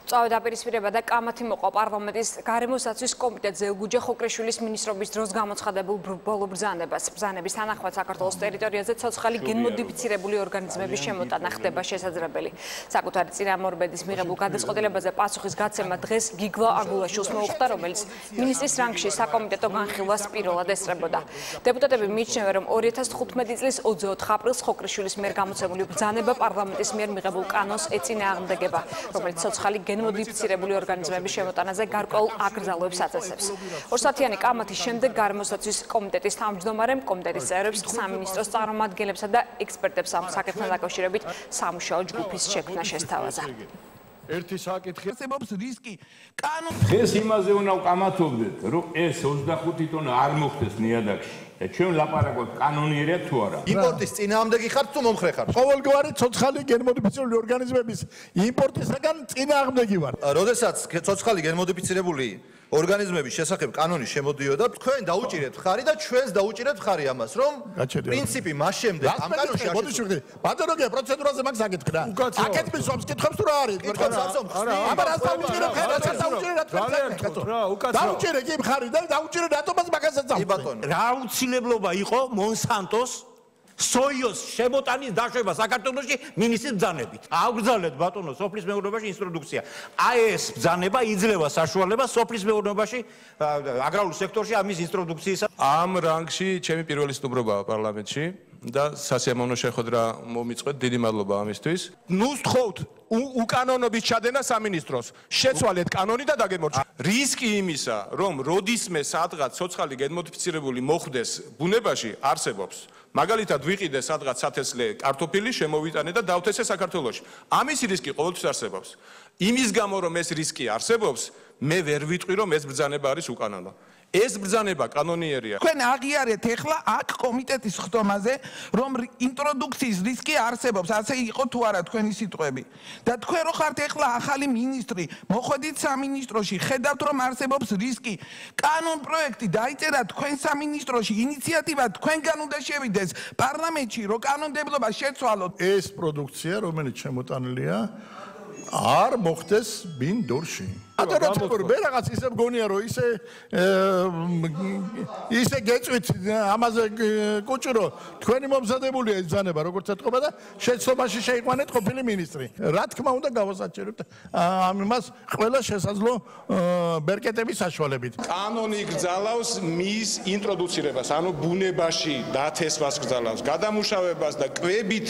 წავედა დაპირისპირება და კამათი მოყვა პარლამენტის გარემოსაცვის კომიტეტზე გუჯე ხოქრიშვილის მინისტრობის დროს გამოცხადებულ ბოლო ბრძანებას. ბრძანების თანახმად საქართველოს ტერიტორიაზე ცოცხალი გენმოდიფიცირებული ორგანიზმების შემოტანა ხდება შესაძლებელი. საკუთარი წინამორბედის მიღებულ გადაწყვეტილებაზე პასუხის გაცემა დღეს გიგლა აგულაშვილს მოუხდა, რომელიც მინისტრის რანგში საკომიტეტო განხილვას პირველად ესწრებოდა. დეპუტატები მიიჩნევენ, რომ 2015 წლის 24 აპრილს ხოქრიშვილის მიერ გამოცემული ბრძანება პარლამენტის მიერ მიღებულ კანონს ეწინააღმდეგება, რომელიც ცოცხალი გენმოდიფიცირებული ორგანიზმების შემოტანაზე გარკვეულ აკრძალვებს აწესებს. ორსათიანი კამათის შემდეგ გარემოსაცვის კომიტეტის თავმჯდომარემ კომიტეტის წევრებს, სამინისტროს წარმომადგენლებსა და ექსპერტებს ამ საკითხთან დაკავშირებით სამუშაო ჯგუფის შექმნა შესთავაზა. ერთი საკითხი არსებობს რისკი დღეს იმაზე უნდა ვკამათობდეთ, რომ ეს 25 ტონა არ მოხდეს ნიადაგში. ჩვენ ლაპარაკობთ კანონიერია თუ არა. იმპორტის წინააღმდეგი ხართ თუ მომხრე ხართ? ყოველგვარი ცოცხალი გენმოდიფიცირებული ორგანიზმების იმპორტისაგან წინააღმდეგი ვარ. როდესაც ცოცხალი გენმოდიფიცირებული ორგანიზმების შესახებ კანონი შემოდიოდა, თქვენ დაუჭირეთ ხარი და ჩვენს დაუჭირეთ ხარი ამას, რომ პრინციპი მას შემდეგ ამ კანონში მოდი ბატონო, პროცედურაზე მაგ საკითხი რა. აქეთ მისვამს კითხებს თუ რა არის? აბა რას დაუჭირეთ ხარი, რას დაუჭირეთ ხარი? დაუჭირე კი ხარი და დაუჭირე რატომაც მაგასაც ბატონო. რა უცილებლობა იყო მონსანტოს სოიოს შემოტანის დაშვება საქართველოში მინისტრის ბრძანებით. აგრძალეთ ბატონო სოფლის მეურნეობაში ინტროდუქცია. აი ეს ბრძანება იძლევა საშუალებას სოფლის მეურნეობაში აგრარულ სექტორში ამის ინტროდუქციის. ამ რანგში ჩემი პირველი სტუმრობაა პარლამენტში და სასიამოვნო შეხვედრა მომიწყვეთ. დიდი მადლობა ამისთვის. ნუ სთხოვთ უკანონობის ჩადენა სამინისტროს. შეცვალეთ კანონი და დაგემორჩა. რისკი იმისა, რომ როდისმე სადღაც ცოცხალი გენმოდიფიცირებული მოხდეს ბუნებაში, არსებობს. მაგალითად ვიყიდე სადღაც სათესლე კარტოფილი, შემოვიტანე და დავთესე საქართველოში. ამის რისკი ყოველთვის არსებობს. იმის გამო რომ ეს რისკი არსებობს, მე ვერ ვიტყვი რომ ეს ბრძანება არის უკანონო. ეს ბრძანება კანონიერია. თქვენ აღიარეთ ეხლა აქ კომიტეტის ხდომაზე, რომ ინტროდუქციის რისკი არსებობს, ასე იყო თუ არა თქვენი სიტყვები. და თქვენ რო ხართ ეხლა ახალი მინისტრი, მოხვედით სამინისტროში, ხედავთ რომ არსებობს რისკი. კანონ პროექტი დაიწერა თქვენ სამინისტროში, ინიციატივა თქვენგან უნდა შევიდეს პარლამენტში, რომ კანონმდებლობა შეცვალოთ. ეს პროდუქცია, რომელიც შემოტანილია, არ მოხდეს ბინდურში. ატარებურ მე რაღაც ისე მგონია რომ ისე გეწვით ამაზე კუჭრო თქვენი მომზადებულია ეს ბრძანება როგორც ეთქობა და შეცდომაში შეიყვანეთ ყოფილი მინისტრი. რა თქმა უნდა გავასაჭიროთ ამას ყველა შესაძლო ბერკეტების საშუალებით. კანონი გრძალავს მის ინტროდუცირებას, ანუ ბუნებაში დათესვას გრძალავს, გადამუშავებას და კვებით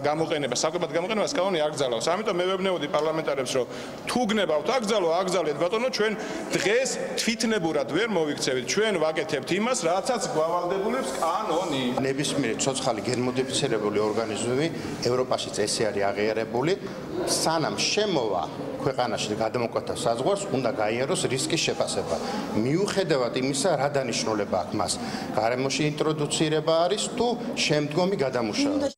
გამოყენებას, საკვებად გამოყენებას კანონი არ გრძალავს. ამიტომ მე ვებნეოდი პარლამენტარებს, რომ თუ გნებავთ აგზალეთ ბატონო, ჩვენ დღეს თვითნებურად ვერ მოვიქცევით, ჩვენ ვაკეთებთ იმას, რაცაც გვავალდებულებს კანონი. ნებისმიერი ცოცხალი გენმოდიფიცირებული ორგანიზმები ევროპაშიც ესე არის აღიარებული, სანამ შემოვა ქვეყანაში გადამოკვეთა საზღვარს, უნდა გაიაროს რისკის შეფასება. მიუხედავად იმისა, რა დანიშნულება აქვს მას, გარემოში ინტროდუცირება არის თუ შემდგომი გადამუშავება.